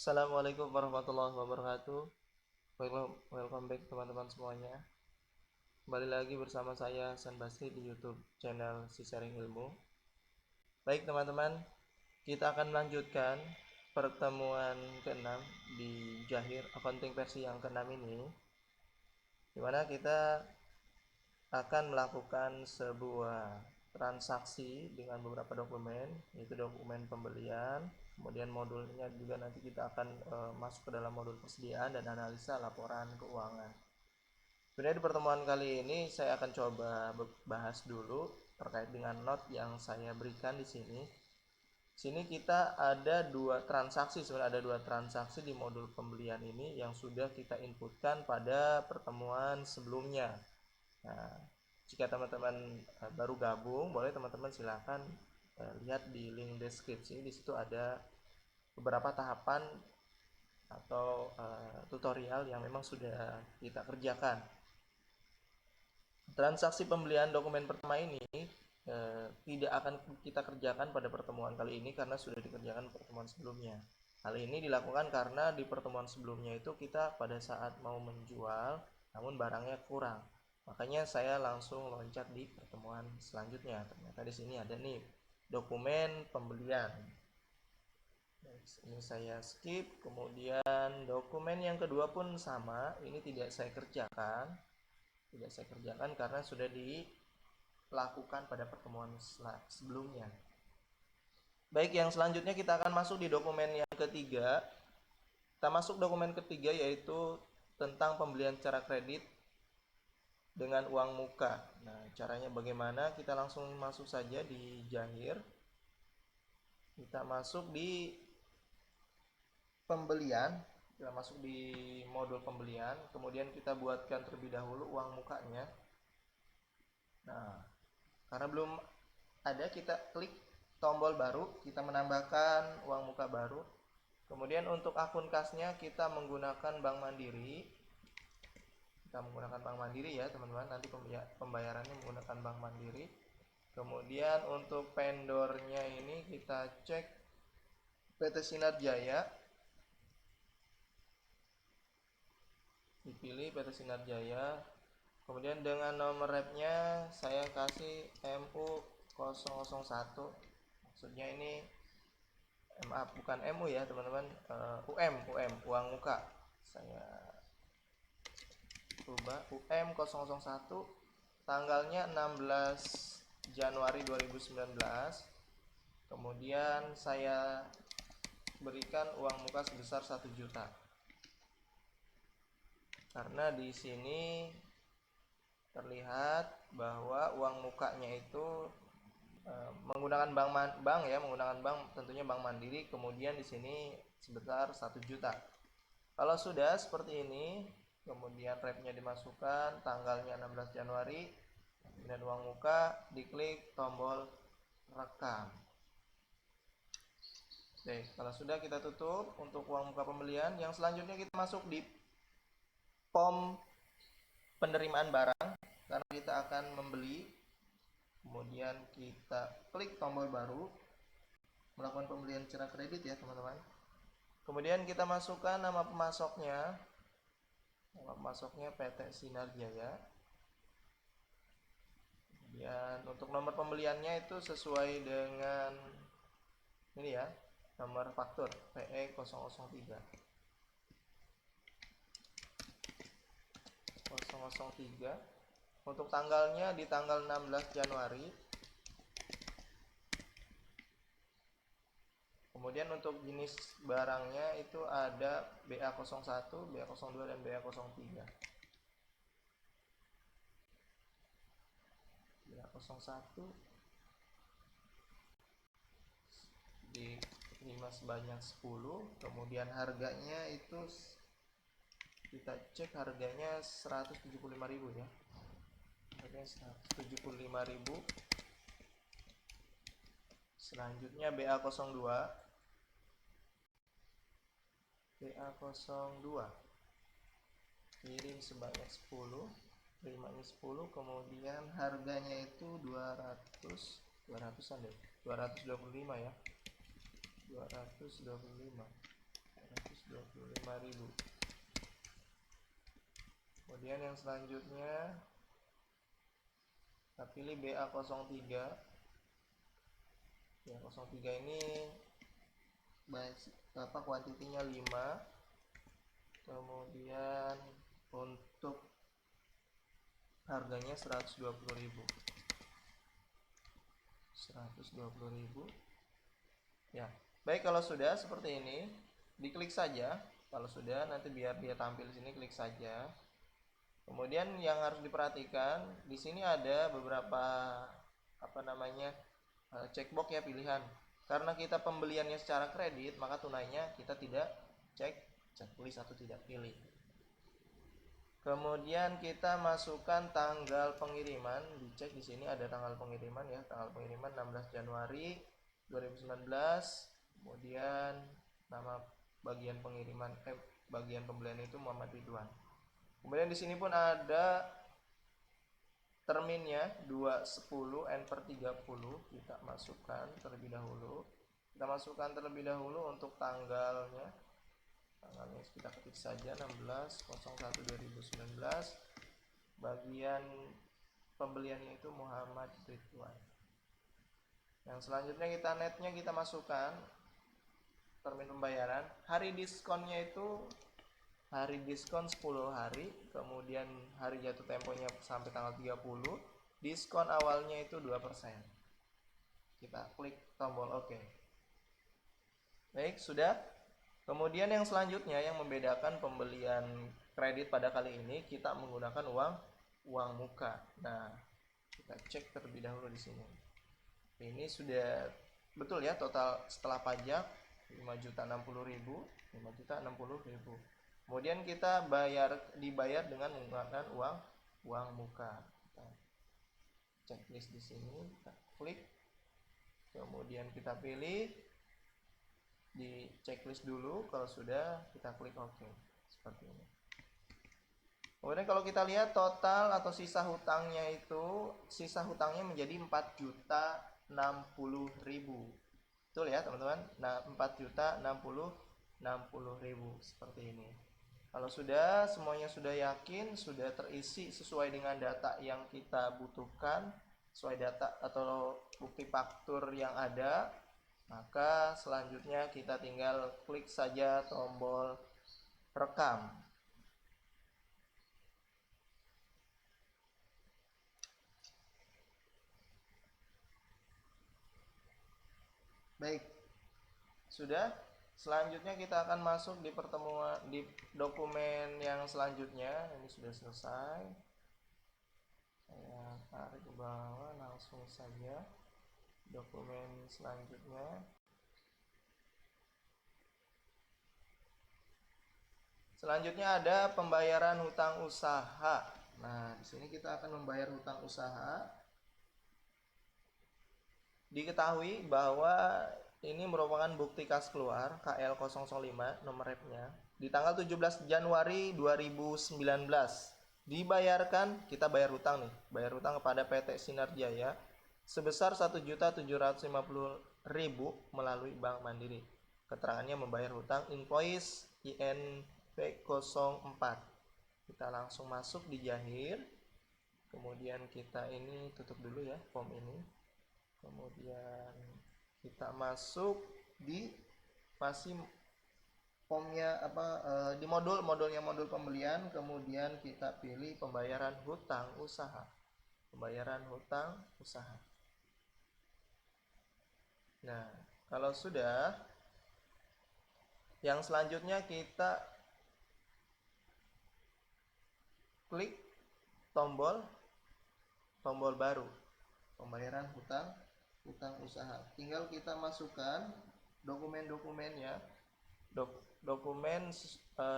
Assalamualaikum warahmatullahi wabarakatuh. Welcome back teman-teman semuanya. Kembali lagi bersama saya Hasan Basri di YouTube channel Si Sharing Ilmu. Baik teman-teman, kita akan melanjutkan pertemuan ke-6 di Jahir Accounting versi yang ke-6 ini, dimana kita akan melakukan sebuah transaksi dengan beberapa dokumen, yaitu dokumen pembelian. Kemudian modulnya juga nanti kita akan masuk ke dalam modul persediaan dan analisa laporan keuangan. Sebenarnya di pertemuan kali ini saya akan coba bahas dulu terkait dengan not yang saya berikan di sini. Sini kita ada sebenarnya ada dua transaksi di modul pembelian ini yang sudah kita inputkan pada pertemuan sebelumnya. Nah, jika teman-teman baru gabung, boleh teman-teman silakan lihat di link deskripsi. Di situ ada beberapa tahapan atau tutorial yang memang sudah kita kerjakan. Transaksi pembelian dokumen pertama ini tidak akan kita kerjakan pada pertemuan kali ini karena sudah dikerjakan pertemuan sebelumnya. Hal ini dilakukan karena di pertemuan sebelumnya itu kita pada saat mau menjual, namun barangnya kurang. Makanya saya langsung loncat di pertemuan selanjutnya. Ternyata di sini ada nih dokumen pembelian. Ini saya skip. Kemudian dokumen yang kedua pun sama. Ini tidak saya kerjakan. Karena sudah dilakukan pada pertemuan sebelumnya. Baik, yang selanjutnya kita akan masuk di dokumen yang ketiga. Kita masuk dokumen ketiga yaitu tentang pembelian secara kredit dengan uang muka. Nah, caranya bagaimana? Kita langsung masuk saja di Jahir. Kita masuk di pembelian. Kita masuk di modul pembelian. Kemudian kita buatkan terlebih dahulu uang mukanya. Nah, karena belum ada, kita klik tombol baru, kita menambahkan uang muka baru. Kemudian untuk akun kasnya kita menggunakan Bank Mandiri. Ya teman-teman, nanti pembayarannya menggunakan Bank Mandiri. Kemudian untuk vendornya ini kita cek PT Sinar Jaya. Dipilih PT Sinar Jaya. Kemudian dengan nomor repnya saya kasih MU001. Maksudnya ini maaf, bukan MU ya teman-teman, UM uang muka. Saya coba UM001, tanggalnya 16 Januari 2019. Kemudian saya berikan uang muka sebesar 1 juta. Karena di sini terlihat bahwa uang mukanya itu menggunakan menggunakan bank, tentunya Bank Mandiri. Kemudian di sini sebesar 1 juta. Kalau sudah seperti ini, kemudian repnya dimasukkan, tanggalnya 16 Januari, kemudian uang muka, diklik tombol rekam. Oke, kalau sudah kita tutup untuk uang muka pembelian. Yang selanjutnya kita masuk di POM penerimaan barang, karena kita akan membeli. Kemudian kita klik tombol baru, melakukan pembelian secara kredit ya teman-teman. Kemudian kita masukkan nama pemasoknya. Nama pemasoknya PT Sinar Jaya. Kemudian untuk nomor pembeliannya itu sesuai dengan ini ya, nomor faktur PE003. 003. Untuk tanggalnya di tanggal 16 Januari. Kemudian untuk jenis barangnya itu ada BA01, BA02 dan BA03. BA01 diterima sebanyak 10. Kemudian harganya itu kita cek, harganya 175.000 ya. Harganya 175.000. Selanjutnya BA02. BA02 kirim sebanyak 10, terimanya 10. Kemudian harganya itu 200-an deh, 225 ya. 225. 425.000. Kemudian yang selanjutnya kita pilih BA03. Ya, 03 ini kuantitinya 5. Kemudian untuk harganya 120.000. 120.000. Ya, baik, kalau sudah seperti ini, diklik saja. Kalau sudah, nanti biar dia tampil di sini, klik saja. Kemudian yang harus diperhatikan, di sini ada beberapa checkbox ya, pilihan. Karena kita pembeliannya secara kredit, maka tunainya kita tidak checklist atau tidak pilih. Kemudian kita masukkan tanggal pengiriman, dicek di sini ada tanggal pengiriman ya, tanggal pengiriman 16 Januari 2019. Kemudian nama bagian pengiriman bagian pembelian itu Muhammad Ridwan. Kemudian di sini pun ada terminnya 210 N per 30, kita masukkan terlebih dahulu. Kita masukkan terlebih dahulu untuk tanggalnya. Tanggalnya kita ketik saja 16/01/2019. Bagian pembeliannya itu Muhammad Ridwan. Yang selanjutnya netnya kita masukkan termin pembayaran. Hari diskonnya itu hari diskon 10 hari, kemudian hari jatuh temponya sampai tanggal 30. Diskon awalnya itu 2%. Kita klik tombol OK. Baik, sudah. Kemudian yang selanjutnya yang membedakan pembelian kredit pada kali ini, kita menggunakan uang muka. Nah, kita cek terlebih dahulu di sini. Ini sudah betul ya, total setelah pajak 5.060.000, 5.060.000. Kemudian kita dibayar dengan menggunakan uang muka. Kita checklist di sini, kita klik. Kemudian kita pilih di checklist dulu, kalau sudah kita klik OK. Seperti ini. Kemudian kalau kita lihat total atau sisa hutangnya menjadi 4.060.000. Betul ya teman-teman? Nah, 4.060.000 seperti ini. Kalau sudah semuanya sudah yakin, sudah terisi sesuai dengan data yang kita butuhkan, sesuai data atau bukti faktur yang ada, maka selanjutnya kita tinggal klik saja tombol rekam. Baik, sudah. Selanjutnya kita akan masuk di dokumen yang selanjutnya. Ini sudah selesai. Saya tarik ke bawah, langsung saja dokumen selanjutnya. Selanjutnya ada pembayaran hutang usaha. Nah, di sini kita akan membayar hutang usaha. Diketahui bahwa ini merupakan bukti kas keluar KL005 nomor repnya di tanggal 17 Januari 2019. Dibayarkan, kita bayar hutang nih, bayar hutang kepada PT Sinar Jaya sebesar 1.750.000 melalui Bank Mandiri. Keterangannya membayar hutang invoice INV04. Kita langsung masuk di Jahir. Kemudian kita ini tutup dulu ya form ini. Kemudian kita masuk di formnya di modulnya modul pembelian. Kemudian kita pilih pembayaran hutang usaha. Pembayaran hutang usaha. Nah, kalau sudah, yang selanjutnya kita klik tombol baru, pembayaran hutang usaha. Tinggal kita masukkan dokumen-dokumennya, dokumen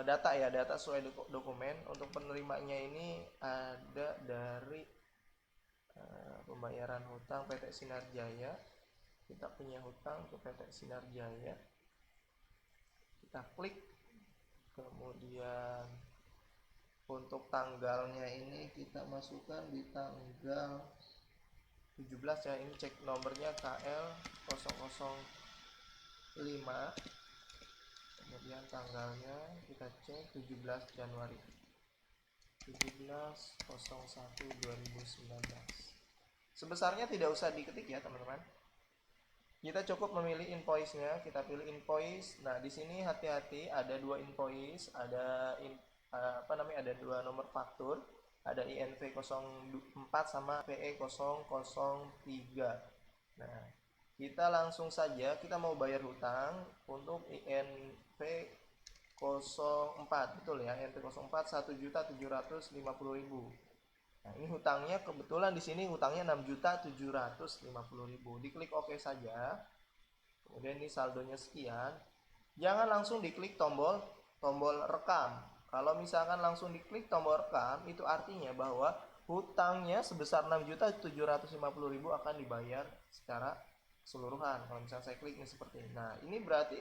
data ya, data sesuai dokumen. Untuk penerimanya ini ada dari pembayaran hutang PT Sinar Jaya. Kita punya hutang ke PT Sinar Jaya. Kita klik. Kemudian untuk tanggalnya ini kita masukkan di tanggal 17 ya, ini cek nomornya KL005. Kemudian kemudian tanggalnya kita cek 17 Januari 17/01/2019. Sebesarnya tidak usah diketik ya teman-teman, kita cukup memilih invoice-nya, kita pilih invoice. Nah di sini hati-hati, ada dua invoice, ada ada dua nomor faktur, ada INV 04 sama PE 003. Nah kita langsung saja, kita mau bayar hutang untuk INV 04, betul ya, INV 04 1.750.000. Nah, ini hutangnya kebetulan di sini hutangnya 6.750.000. Diklik OK saja. Kemudian ini saldonya sekian. Jangan langsung diklik tombol rekam. Kalau misalkan langsung diklik tombol rekam, itu artinya bahwa hutangnya sebesar 6.750.000 akan dibayar secara keseluruhan. Kalau misalnya saya klik ini seperti ini. Nah, ini berarti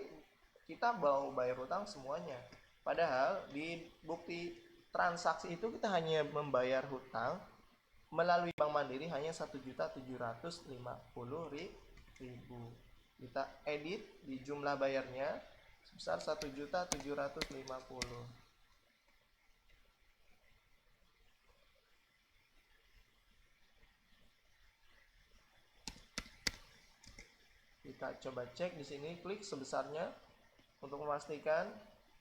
kita mau bayar hutang semuanya. Padahal di bukti transaksi itu kita hanya membayar hutang melalui Bank Mandiri hanya 1.750.000. Kita edit di jumlah bayarnya sebesar 1.750.000. Kita coba cek di sini, klik sebesarnya untuk memastikan.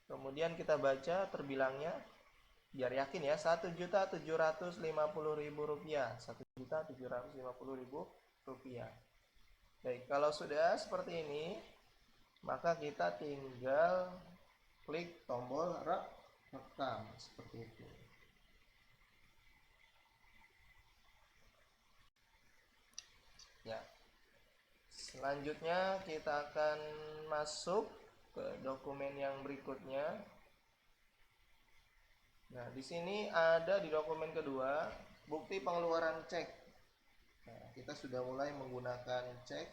Kemudian kita baca terbilangnya. Biar yakin ya, 1.750.000 rupiah, 1.750.000 rupiah. Baik, kalau sudah seperti ini, maka kita tinggal klik tombol rekam seperti itu. Ya. Selanjutnya kita akan masuk ke dokumen yang berikutnya. Nah, di sini ada di dokumen kedua, bukti pengeluaran cek. Nah, kita sudah mulai menggunakan cek,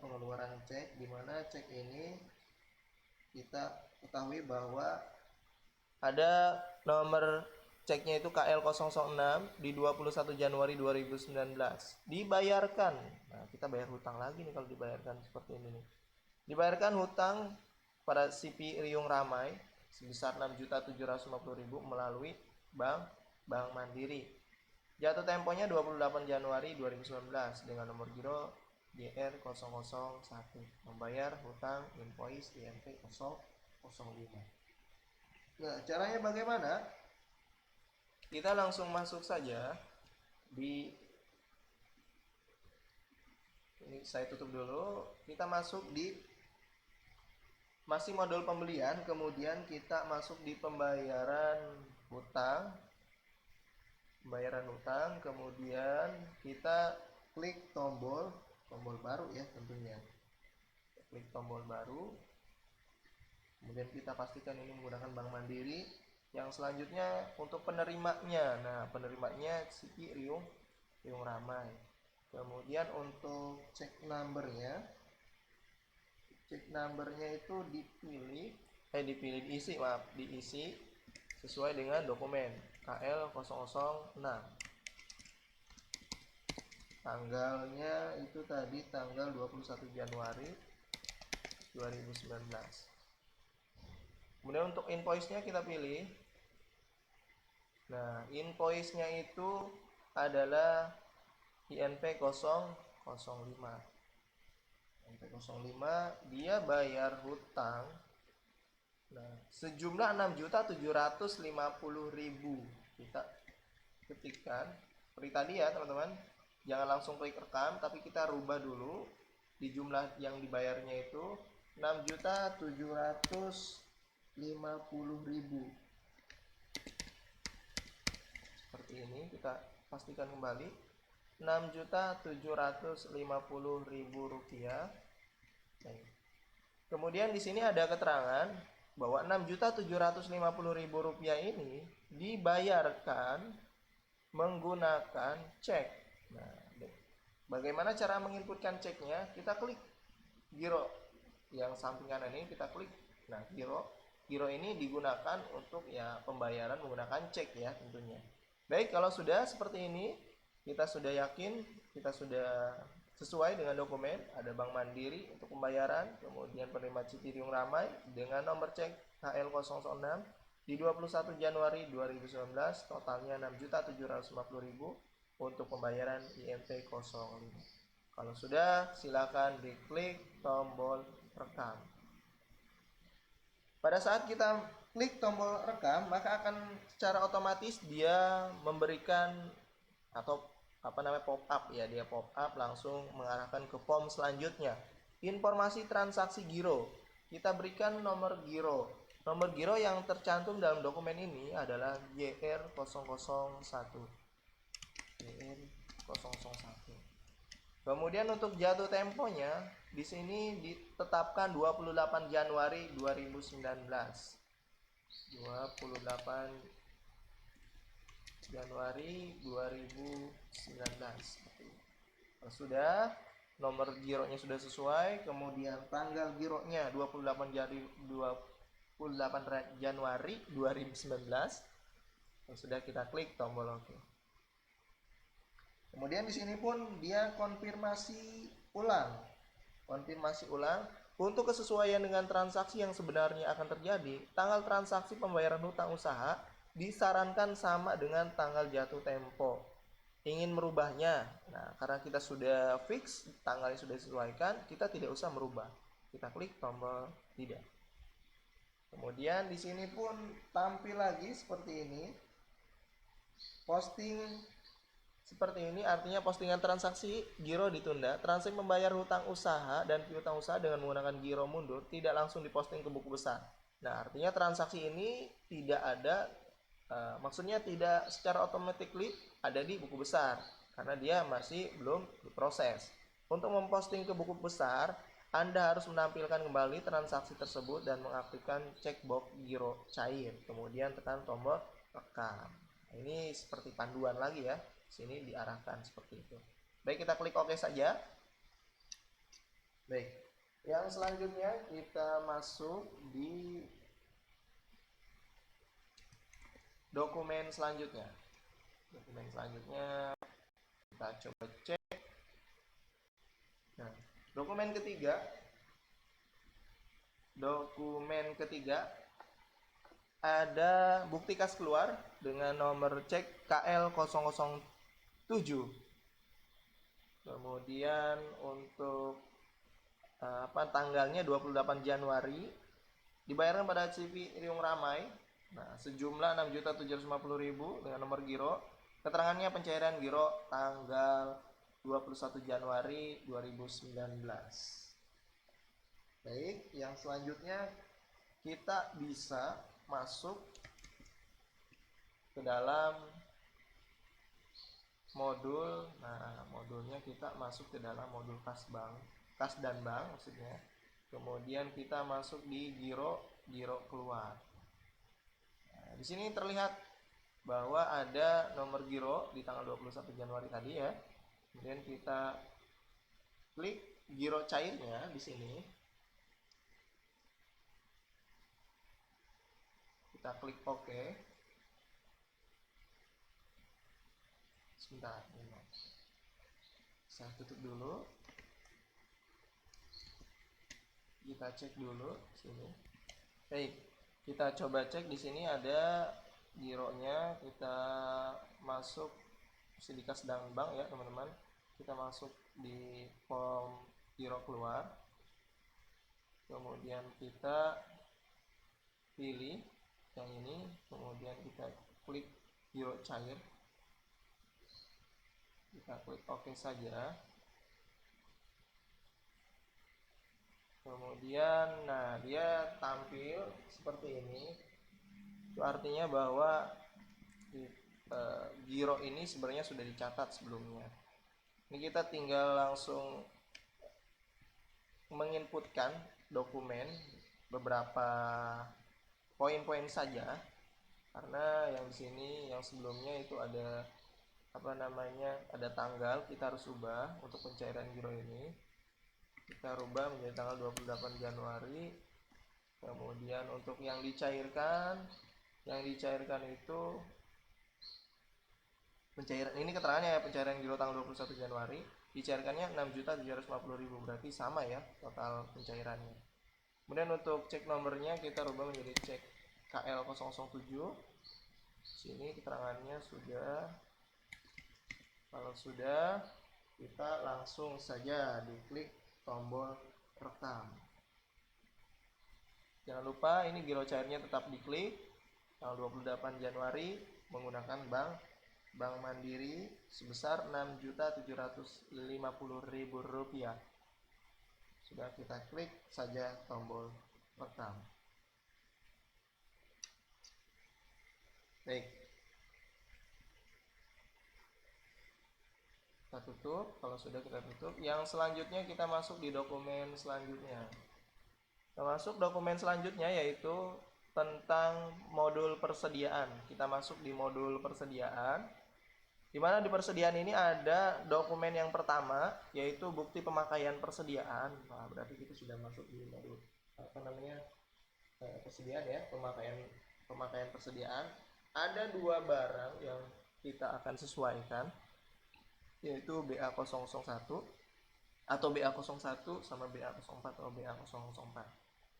pengeluaran cek, di mana cek ini kita ketahui bahwa ada nomor ceknya itu KL006 di 21 Januari 2019. Dibayarkan. Nah, kita bayar hutang lagi nih kalau dibayarkan seperti ini nih. Dibayarkan hutang pada CP Riung Ramai sebesar 6.750.000 melalui Bank Mandiri. Jatuh temponya 28 Januari 2019 dengan nomor giro GR001. Membayar hutang invoice INV 005. Nah, caranya bagaimana? Kita langsung masuk saja di ini, saya tutup dulu. Kita masuk di masih modul pembelian, kemudian kita masuk di pembayaran hutang, kemudian kita klik tombol baru ya tentunya. Klik tombol baru, kemudian kita pastikan ini menggunakan Bank Mandiri. Yang selanjutnya untuk penerimanya, nah penerimanya CP Riung Ramai. Kemudian untuk cek numbernya itu diisi sesuai dengan dokumen KL006. Tanggalnya itu tadi tanggal 21 Januari 2019. Kemudian untuk invoice-nya kita pilih. Nah, invoice-nya itu adalah INV 005. INV 05, dia bayar hutang sejumlah 6.750.000. Kita ketikkan seperti tadi ya teman-teman, jangan langsung klik rekam, tapi kita rubah dulu di jumlah yang dibayarnya itu 6.750.000. Seperti ini, kita pastikan kembali 6.750.000 rupiah. Kemudian di sini ada keterangan bahwa 6.750.000 rupiah ini dibayarkan menggunakan cek. Nah, bagaimana cara menginputkan ceknya? Kita klik giro yang samping kanan ini, kita klik. Nah, giro ini digunakan untuk ya pembayaran menggunakan cek ya tentunya. Baik, kalau sudah seperti ini, kita sudah yakin, kita sudah sesuai dengan dokumen. Ada Bank Mandiri untuk pembayaran, kemudian penerima Citiriung Ramai dengan nomor cek KL006 di 21 Januari 2019, totalnya 6.750.000 untuk pembayaran IMT 05. Kalau sudah, silakan diklik tombol rekam. Pada saat kita klik tombol rekam, maka akan secara otomatis dia memberikan atau pop up ya, dia pop up langsung mengarahkan ke form selanjutnya. Informasi transaksi giro. Kita berikan nomor giro. Nomor giro yang tercantum dalam dokumen ini adalah GR001. GR001. Kemudian untuk jatuh temponya di sini ditetapkan 28 Januari 2019. 28 Januari 2019. Kalau sudah, nomor gironya sudah sesuai, kemudian tanggal gironya 28 Januari 2019. Kalau sudah, kita klik tombol OK. Kemudian di sini pun dia konfirmasi ulang. Untuk kesesuaian dengan transaksi yang sebenarnya akan terjadi, tanggal transaksi pembayaran hutang usaha disarankan sama dengan tanggal jatuh tempo. Ingin merubahnya, nah karena kita sudah fix, tanggalnya sudah disesuaikan, kita tidak usah merubah. Kita klik tombol tidak. Kemudian di sini pun tampil lagi seperti ini. Posting seperti ini artinya postingan transaksi giro ditunda. Transaksi membayar hutang usaha dan piutang usaha dengan menggunakan giro mundur tidak langsung diposting ke buku besar. Nah, artinya transaksi ini tidak ada, maksudnya tidak secara automatically ada di buku besar karena dia masih belum diproses. Untuk memposting ke buku besar, Anda harus menampilkan kembali transaksi tersebut dan mengaktifkan checkbox giro cair. Kemudian tekan tombol rekam. Ini seperti panduan lagi ya. Sini diarahkan seperti itu. Baik, kita klik OK saja. Baik, yang selanjutnya kita masuk di dokumen selanjutnya. Dokumen selanjutnya kita coba cek. Nah, dokumen ketiga ada bukti kas keluar dengan nomor cek KL007. Kemudian untuk tanggalnya 28 Januari, dibayarkan pada Citiriung Ramai. Nah, sejumlah 6.750.000 dengan nomor giro. Keterangannya pencairan giro tanggal 21 Januari 2019. Baik, yang selanjutnya kita bisa masuk ke dalam modul. Nah, modulnya kita masuk ke dalam modul kas dan bank maksudnya. Kemudian kita masuk di giro keluar. Nah, di sini terlihat bahwa ada nomor giro di tanggal 21 Januari tadi ya. Kemudian kita klik giro cairnya di sini. Kita klik OK. Sebentar, saya tutup dulu. Kita cek dulu sini. Baik, kita coba cek di sini ada gironya. Kita masuk sindikas dan bank ya teman-teman. Kita masuk di form giro keluar. Kemudian kita pilih yang ini. Kemudian kita klik giro cair. Kita klik OK saja. Kemudian nah dia tampil seperti ini. Itu artinya bahwa giro ini sebenarnya sudah dicatat sebelumnya. Ini kita tinggal langsung menginputkan dokumen beberapa poin-poin saja. Karena yang di sini yang sebelumnya itu ada ada tanggal, kita harus ubah untuk pencairan giro ini. Kita rubah menjadi tanggal 28 Januari. Kemudian untuk yang dicairkan itu pencairan ini keterangannya ya, pencairan giro tanggal 21 Januari. dicairkannya 6.750.000, berarti sama ya total pencairannya. Kemudian untuk cek nomornya kita rubah menjadi cek KL007. Sini keterangannya sudah. Kalau sudah, kita langsung saja diklik tombol rekam. Jangan lupa ini giro cairnya tetap diklik tanggal 28 Januari menggunakan Bank Mandiri sebesar Rp6.750.000. Sudah, kita klik saja tombol rekam. Baik, kita tutup. Kalau sudah kita tutup, yang selanjutnya kita masuk di dokumen selanjutnya. Kita masuk dokumen selanjutnya yaitu tentang modul persediaan. Kita masuk di modul persediaan, di mana di persediaan ini ada dokumen yang pertama yaitu bukti pemakaian persediaan. Nah, berarti kita sudah masuk di modul persediaan ya, pemakaian persediaan. Ada dua barang yang kita akan sesuaikan, yaitu BA001 atau BA01 sama BA04 atau BA004.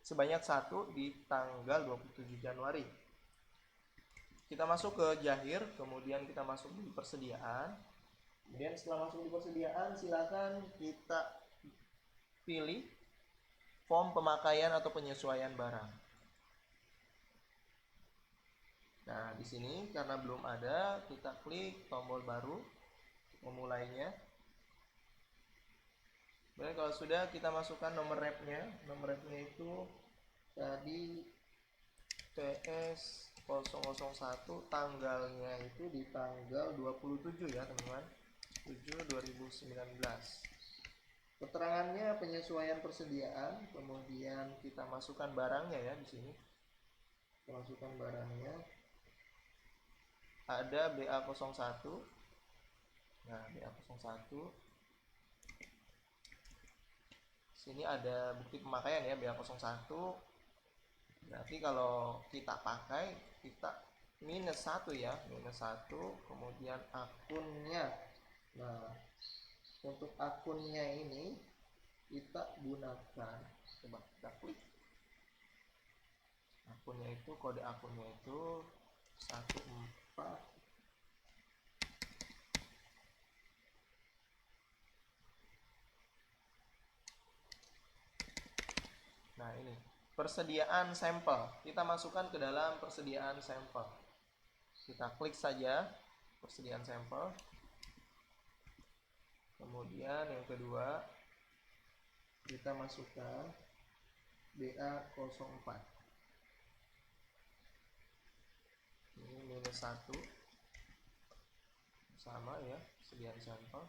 Sebanyak satu di tanggal 27 Januari. Kita masuk ke Jahir, kemudian kita masuk di persediaan. Kemudian setelah masuk di persediaan, silakan kita pilih form pemakaian atau penyesuaian barang. Nah, di sini karena belum ada, kita klik tombol baru memulainya. Kemudian kalau sudah, kita masukkan nomor repnya. Nomor repnya itu tadi PS001, tanggalnya itu di tanggal 27 ya teman-teman, 7/2019. Keterangannya penyesuaian persediaan, kemudian kita masukkan barangnya ya di sini. Kita masukkan barangnya. Ada BA01. Nah, BA01. Sini ada bukti pemakaian ya, BA01. Berarti kalau kita pakai, kita -1 ya, -1. Kemudian akunnya. Nah, untuk akunnya ini kita gunakan, coba kita klik akunnya itu, kode akunnya itu 14. Nah, ini persediaan sampel, kita masukkan ke dalam persediaan sampel. Kita klik saja persediaan sampel. Kemudian yang kedua, kita masukkan BA04. Ini -1, sama ya, persediaan sampel.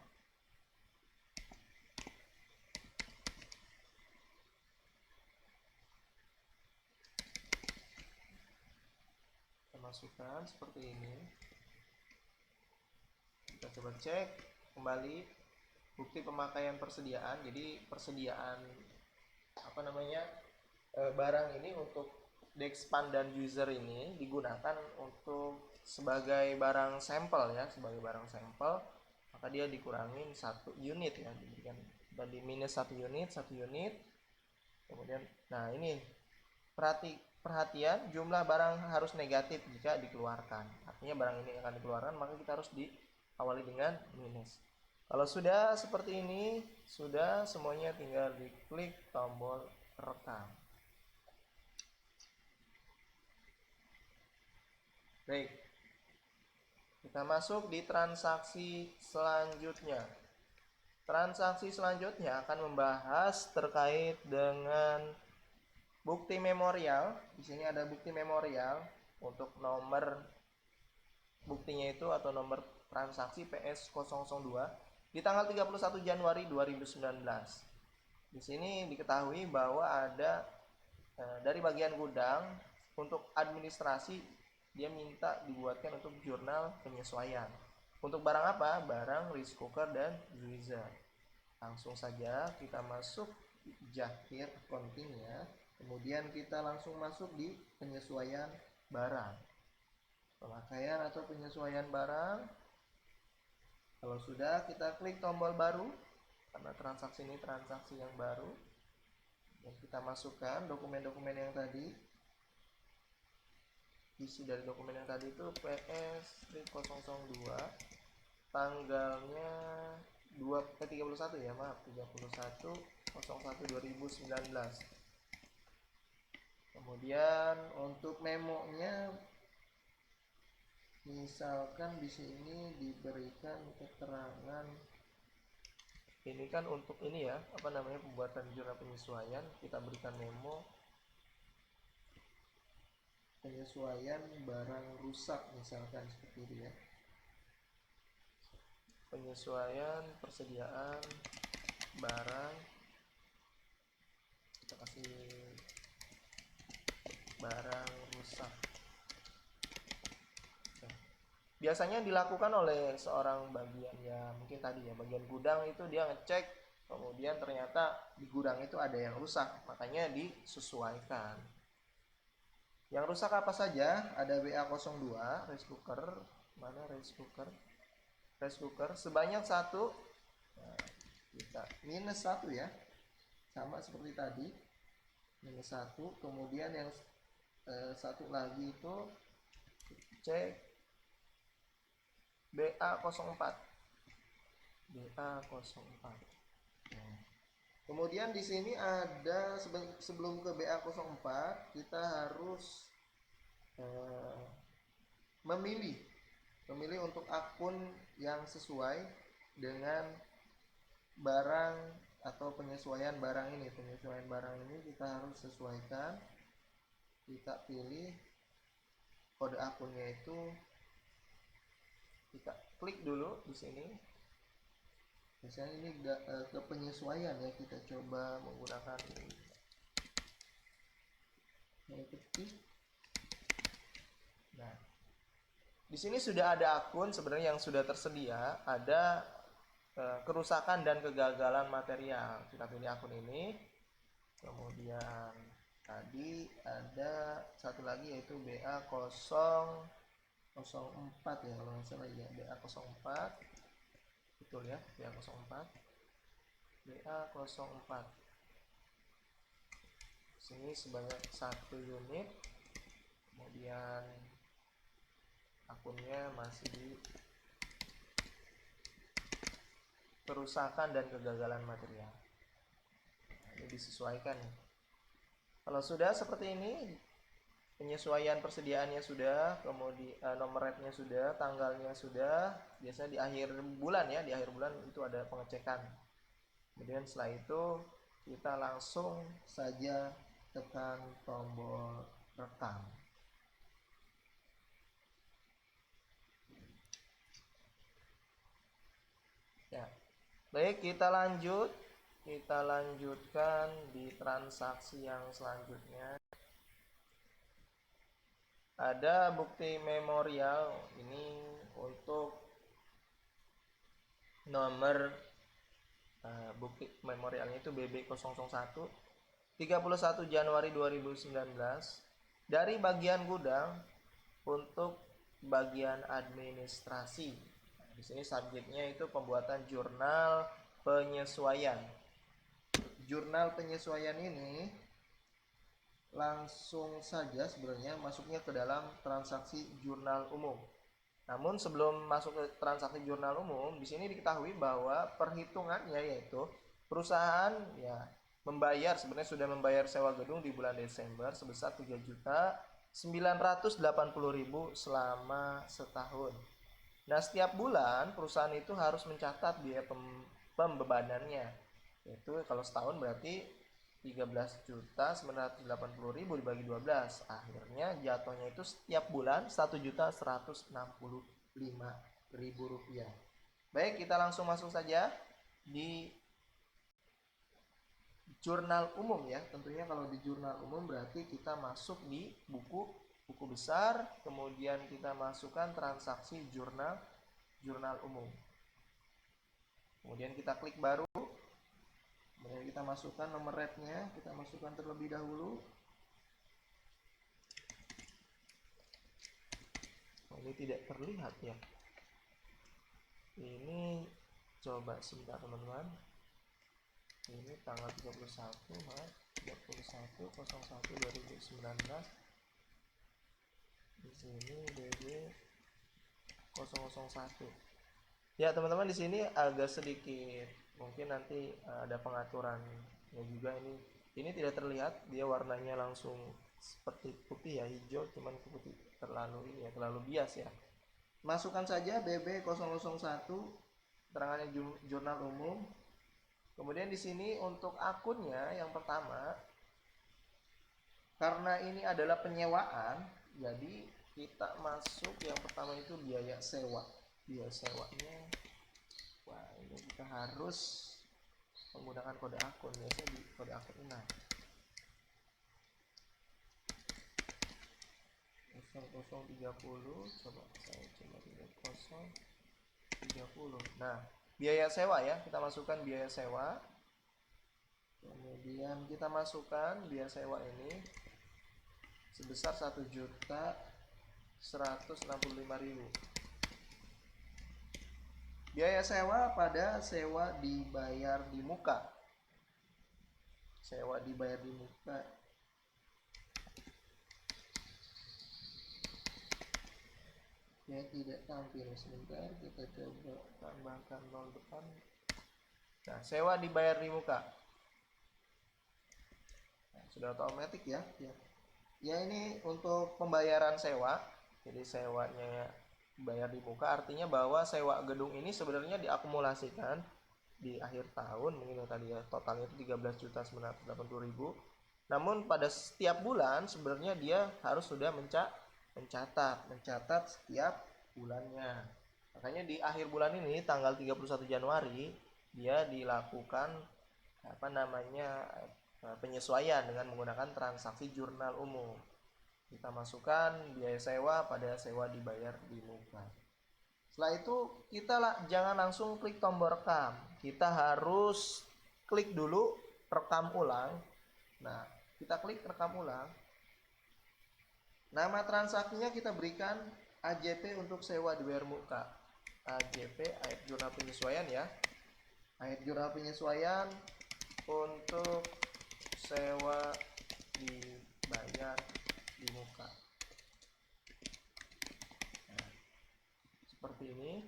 Kita masukkan seperti ini. Kita coba cek kembali bukti pemakaian persediaan. Jadi persediaan barang ini untuk Dexpan dan user ini digunakan untuk sebagai barang sampel ya, sebagai barang sampel, maka dia dikurangin 1 unit ya, diberikan dan di -1 unit. Kemudian nah ini perhatian, jumlah barang harus negatif jika dikeluarkan. Artinya barang ini akan dikeluarkan, maka kita harus diawali dengan minus. Kalau sudah seperti ini, sudah semuanya, tinggal diklik tombol rekam. Baik, kita masuk di transaksi selanjutnya. Transaksi selanjutnya akan membahas terkait dengan bukti memorial. Di sini ada bukti memorial untuk nomor buktinya itu atau nomor transaksi PS002 di tanggal 31 Januari 2019. Di sini diketahui bahwa ada dari bagian gudang untuk administrasi, dia minta dibuatkan untuk jurnal penyesuaian. Untuk barang apa? Barang rice cooker dan juicer. Langsung saja kita masuk Jahir accounting-nya. Kemudian kita langsung masuk di penyesuaian barang, pemakaian atau penyesuaian barang. Kalau sudah, kita klik tombol baru karena transaksi ini transaksi yang baru. Dan kita masukkan dokumen-dokumen yang tadi. Isi dari dokumen yang tadi itu PS-002, tanggalnya 31 ya, maaf, 31/01/2019. Kemudian untuk memonya, misalkan di sini diberikan keterangan, ini kan untuk ini ya, apa namanya, pembuatan jurnal penyesuaian. Kita berikan memo penyesuaian barang rusak, misalkan seperti itu ya. Penyesuaian persediaan barang, kita kasih barang rusak. Biasanya dilakukan oleh seorang bagian ya, mungkin tadi ya, bagian gudang itu dia ngecek, kemudian ternyata di gudang itu ada yang rusak, makanya disesuaikan. Yang rusak apa saja? Ada BA02 rice cooker, mana rice cooker? Rice cooker sebanyak 1, nah, kita -1 ya, sama seperti tadi, -1. Kemudian yang satu lagi itu cek BA04. Nah, kemudian di sini ada, sebelum ke BA04 kita harus memilih untuk akun yang sesuai dengan barang atau penyesuaian barang ini. Penyesuaian barang ini kita harus sesuaikan. Kita pilih kode akunnya itu, kita klik dulu di sini. Misalnya ini ke penyesuaian ya, kita coba menggunakan ketik. Nah, di sini sudah ada akun sebenarnya yang sudah tersedia, ada kerusakan dan kegagalan material. Kita pilih akun ini. Kemudian tadi ada satu lagi yaitu BA004 ya, kalau nggak salah ya, BA04. Betul ya, BA04. Sini sebanyak 1 unit. Kemudian akunnya masih di kerusakan dan kegagalan material. Ini disesuaikan. Kalau sudah seperti ini, penyesuaian persediaannya sudah, kemudian nomor rate-nya sudah, tanggalnya sudah. Biasanya di akhir bulan ya, di akhir bulan itu ada pengecekan. Kemudian setelah itu kita langsung saja tekan tombol rekam. Ya, baik, kita lanjutkan di transaksi yang selanjutnya. Ada bukti memorial, ini untuk nomor bukti memorialnya itu BB001 31 Januari 2019 dari bagian gudang untuk bagian administrasi. Di sini subjeknya itu pembuatan jurnal penyesuaian. Jurnal penyesuaian ini langsung saja sebenarnya masuknya ke dalam transaksi jurnal umum. Namun sebelum masuk ke transaksi jurnal umum, di sini diketahui bahwa perhitungannya yaitu perusahaan ya membayar, sebenarnya sudah membayar sewa gedung di bulan Desember sebesar 3.980.000 selama setahun. Nah, setiap bulan perusahaan itu harus mencatat biaya pembebanannya. Yaitu kalau setahun berarti 13.980.000 dibagi 12. Akhirnya jatuhnya itu setiap bulan 1.165.000 rupiah. Baik, kita langsung masuk saja di jurnal umum ya. Tentunya kalau di jurnal umum berarti kita masuk di buku besar, kemudian kita masukkan transaksi jurnal umum. Kemudian kita klik baru. Kemudian kita masukkan nomor rate-nya, kita masukkan terlebih dahulu. Ini tidak terlihat ya. Ini coba sebentar teman-teman. Ini tanggal 31 Maret 31/01/2019. Di sini BB 001. Ya teman-teman, di sini agak sedikit mungkin nanti ada pengaturannya juga. Ini tidak terlihat, dia warnanya langsung seperti putih ya, hijau, cuman putih terlalu ini ya, terlalu bias ya. Masukkan saja BB 001, keterangannya jurnal umum. Kemudian di sini untuk akunnya yang pertama, karena ini adalah penyewaan, jadi kita masuk yang pertama itu biaya sewa. Biaya sewanya, wah ini kita harus menggunakan kode akun, biasanya di kode akun ini 0030, coba saya coba 0030. Nah, biaya sewa ya, kita masukkan biaya sewa. Kemudian kita masukkan biaya sewa ini sebesar 1.165.000. Biaya sewa pada sewa dibayar di muka. Sewa dibayar di muka. Ya, tidak tampil, sebentar kita coba tambahkan 0 depan. Nah, sewa dibayar di muka. Nah, sudah otomatis ya. Ya ini untuk pembayaran sewa. Jadi sewanya bayar di muka, artinya bahwa sewa gedung ini sebenarnya diakumulasikan di akhir tahun, mungkin tadi ya totalnya itu 13.980.000. Namun pada setiap bulan sebenarnya dia harus sudah mencatat setiap bulannya. Makanya di akhir bulan ini tanggal 31 Januari dia dilakukan penyesuaian dengan menggunakan transaksi jurnal umum. Kita masukkan biaya sewa pada sewa dibayar di muka. Setelah itu kita jangan langsung klik tombol rekam. Kita harus klik dulu rekam ulang. Nah, kita klik rekam ulang. Nama transaksinya kita berikan AJP untuk sewa dibayar muka. AJP, ayat jurnal penyesuaian ya. Ayat jurnal penyesuaian untuk sewa dibayar di muka. Nah, seperti ini.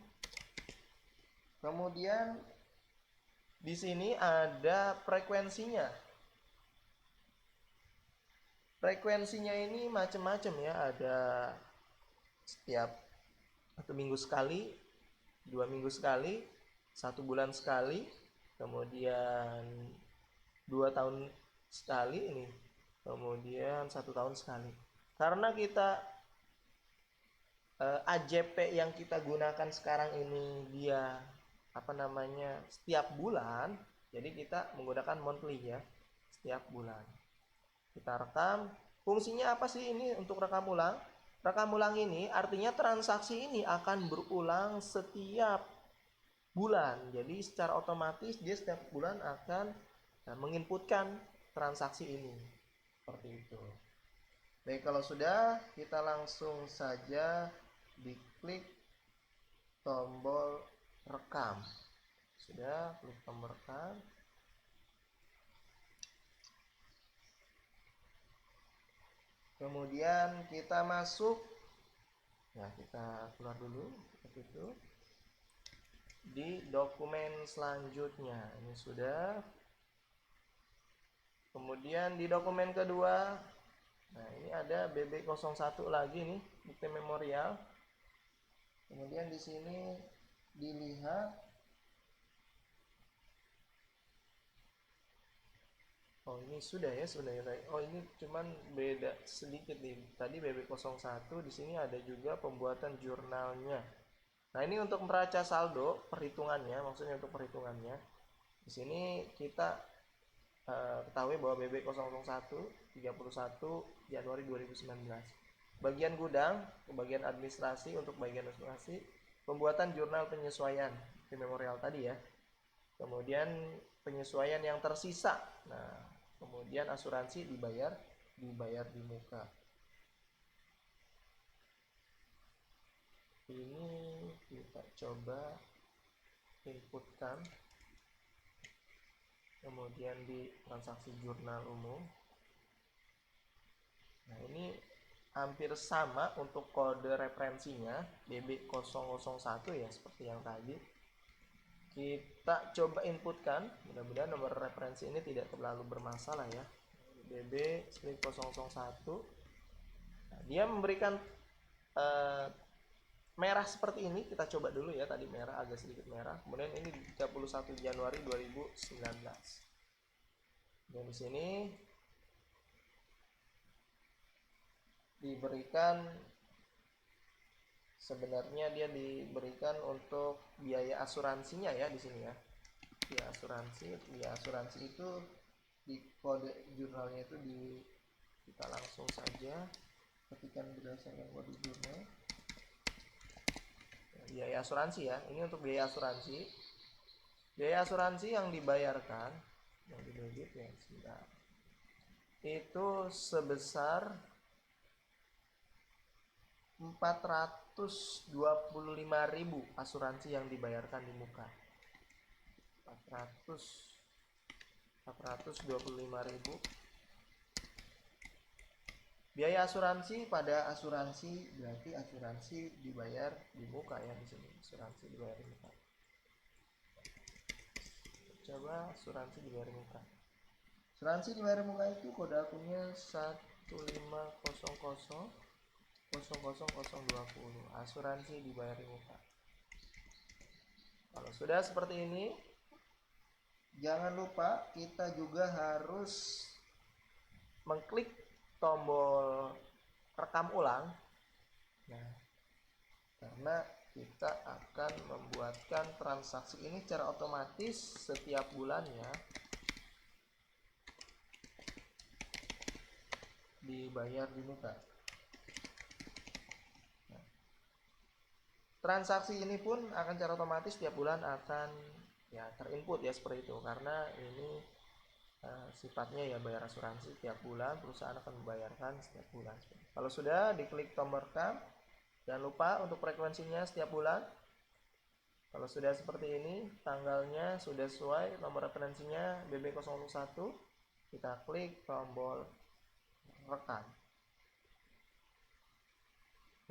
Kemudian di sini ada frekuensinya. Frekuensinya ini macam-macam ya, ada setiap 1 minggu sekali, 2 minggu sekali, 1 bulan sekali, kemudian 2 tahun sekali ini, kemudian 1 tahun sekali. Karena kita AJP yang kita gunakan sekarang ini dia setiap bulan, jadi kita menggunakan monthly ya, setiap bulan. Kita rekam. Fungsinya apa sih ini untuk rekam ulang? Rekam ulang ini artinya transaksi ini akan berulang setiap bulan. Jadi secara otomatis dia setiap bulan akan menginputkan transaksi ini. Seperti itu. Baik, kalau sudah, kita langsung saja diklik tombol rekam. Sudah, klik tombol rekam. Kemudian kita masuk. Nah, kita keluar dulu seperti itu. Di dokumen selanjutnya, ini sudah. Kemudian di dokumen kedua, nah ini ada BB01 lagi nih, bukti memorial. Kemudian di sini dilihat, oh ini sudah ya. Oh ini cuman beda sedikit nih. Tadi BB01, di sini ada juga pembuatan jurnalnya. Nah ini untuk neraca saldo perhitungannya, maksudnya untuk perhitungannya. Di sini kita ketahui bahwa BB001 31 Januari 2019. Bagian gudang, bagian administrasi, untuk bagian administrasi pembuatan jurnal penyesuaian di memorial tadi ya. Kemudian penyesuaian yang tersisa. Nah, kemudian asuransi dibayar di muka. Ini kita coba inputkan. kemudian di transaksi jurnal umum. Nah, ini hampir sama untuk kode referensinya BB001 ya, seperti yang tadi. Kita coba inputkan, mudah-mudahan nomor referensi ini tidak terlalu bermasalah ya. BB-001. Nah, dia memberikan merah seperti ini. Kita coba dulu ya, tadi merah, agak sedikit merah. Kemudian ini 31 Januari 2019. Dan di sini diberikan, sebenarnya dia diberikan untuk biaya asuransinya ya di sini ya. Biaya asuransi itu di kode jurnalnya itu kita langsung saja ketikkan berdasarkan kode jurnal. Biaya asuransi ya, ini untuk biaya asuransi. Biaya asuransi yang dibayarkan, yang didebit ya, sebentar, itu sebesar 425.000 asuransi yang dibayarkan di muka. 425.000 biaya asuransi pada asuransi, berarti asuransi dibayar di muka ya di sini. Asuransi dibayar di muka. Coba asuransi dibayar di muka. Asuransi dibayar di muka itu kode akunnya 150000020. Asuransi dibayar di muka. Kalau sudah seperti ini, jangan lupa kita juga harus mengklik tombol rekam ulang. Nah, karena kita akan membuatkan transaksi ini secara otomatis setiap bulannya dibayar di muka. Nah, transaksi ini pun akan secara otomatis setiap bulan akan ya terinput ya seperti itu, karena ini sifatnya ya bayar asuransi setiap bulan, perusahaan akan membayarkan setiap bulan. Kalau sudah diklik tombol rekam, jangan lupa untuk frekuensinya setiap bulan. Kalau sudah seperti ini, tanggalnya sudah sesuai, nomor referensinya BB001, kita klik tombol rekam.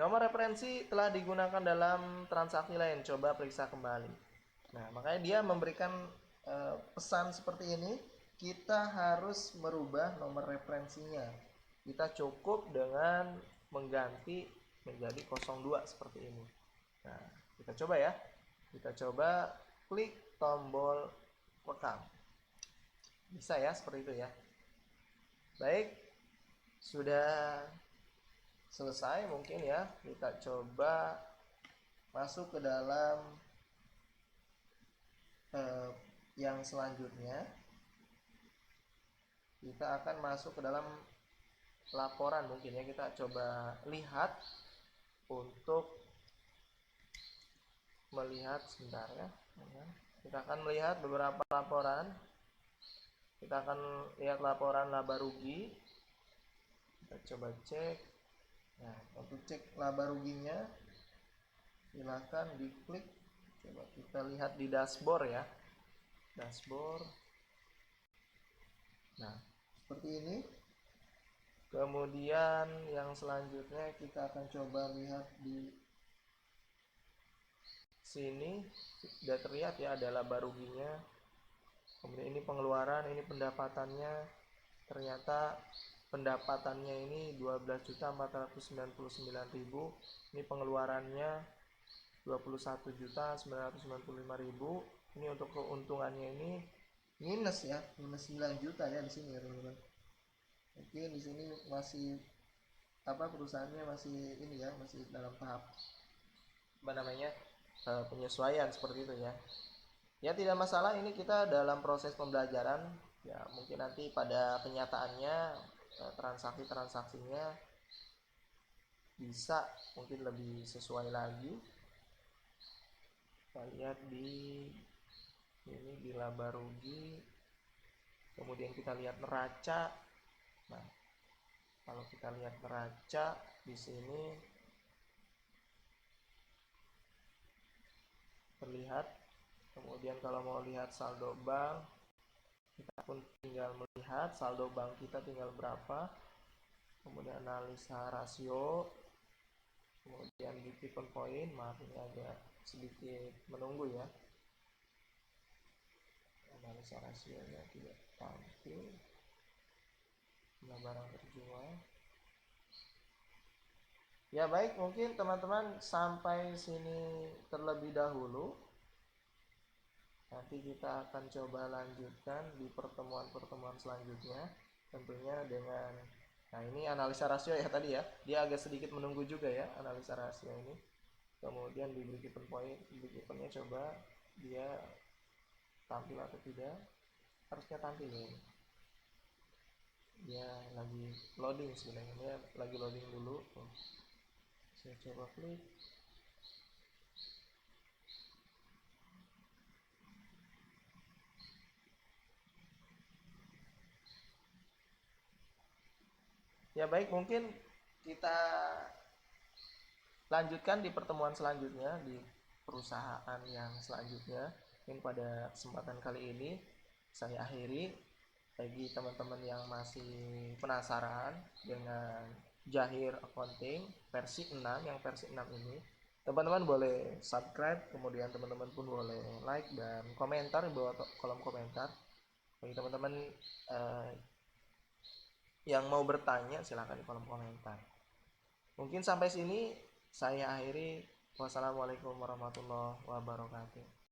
Nomor referensi telah digunakan dalam transaksi lain, coba periksa kembali. Nah, makanya dia memberikan pesan seperti ini. Kita harus merubah nomor referensinya. Kita cukup dengan mengganti menjadi 02 seperti ini. Nah, kita coba ya. Kita coba klik tombol rekam. Bisa ya, seperti itu ya. Baik, sudah selesai mungkin ya. Kita coba masuk ke dalam yang selanjutnya. Kita akan masuk ke dalam laporan mungkin ya. Kita coba lihat untuk melihat sebentar ya. Kita akan melihat beberapa laporan. Kita akan lihat laporan laba rugi. Kita coba cek. Nah, untuk cek laba ruginya silakan diklik. Coba kita lihat di dashboard ya. Dashboard. Nah, seperti ini. Kemudian yang selanjutnya kita akan coba lihat di sini. Sudah terlihat ya, ada laba ruginya. Kemudian ini pengeluaran, ini pendapatannya. Ternyata pendapatannya ini 12.499.000. Ini pengeluarannya 21.995.000. Ini untuk keuntungannya ini minus ya, minus 9 juta ya di sini ya teman-teman. Oke, di sini masih perusahaannya masih ini ya, masih dalam tahap penyesuaian seperti itu ya. Ya tidak masalah, ini kita dalam proses pembelajaran ya, mungkin nanti pada kenyataannya transaksinya bisa mungkin lebih sesuai lagi. Kita lihat di ini di laba rugi, kemudian kita lihat neraca. Nah, kalau kita lihat neraca di sini terlihat. Kemudian kalau mau lihat saldo bank, Kita pun tinggal melihat saldo bank kita tinggal berapa, kemudian analisa rasio, kemudian di pivot point. Maaf ini agak sedikit menunggu ya, analisa rasionya tidak tampil, jumlah barang terjual. Ya baik, mungkin teman-teman sampai sini terlebih dahulu. Nanti kita akan coba lanjutkan di pertemuan-pertemuan selanjutnya, tentunya dengan, nah ini analisa rasio ya tadi ya, dia agak sedikit menunggu juga ya analisa rasio ini. Kemudian di break even point, break evennya coba dia tampil atau tidak, harusnya tampil ya. Dia lagi loading sebenarnya, dia lagi loading dulu. Saya coba klik. Ya baik, mungkin kita lanjutkan di pertemuan selanjutnya, di perusahaan yang selanjutnya. Mungkin pada kesempatan kali ini saya akhiri. Bagi teman-teman yang masih penasaran dengan Jahir Accounting versi 6, yang versi 6 ini, teman-teman boleh subscribe, kemudian teman-teman pun boleh like dan komentar di bawah kolom komentar. Bagi teman-teman yang mau bertanya silahkan di kolom komentar. Mungkin sampai sini saya akhiri. Wassalamualaikum warahmatullahi wabarakatuh.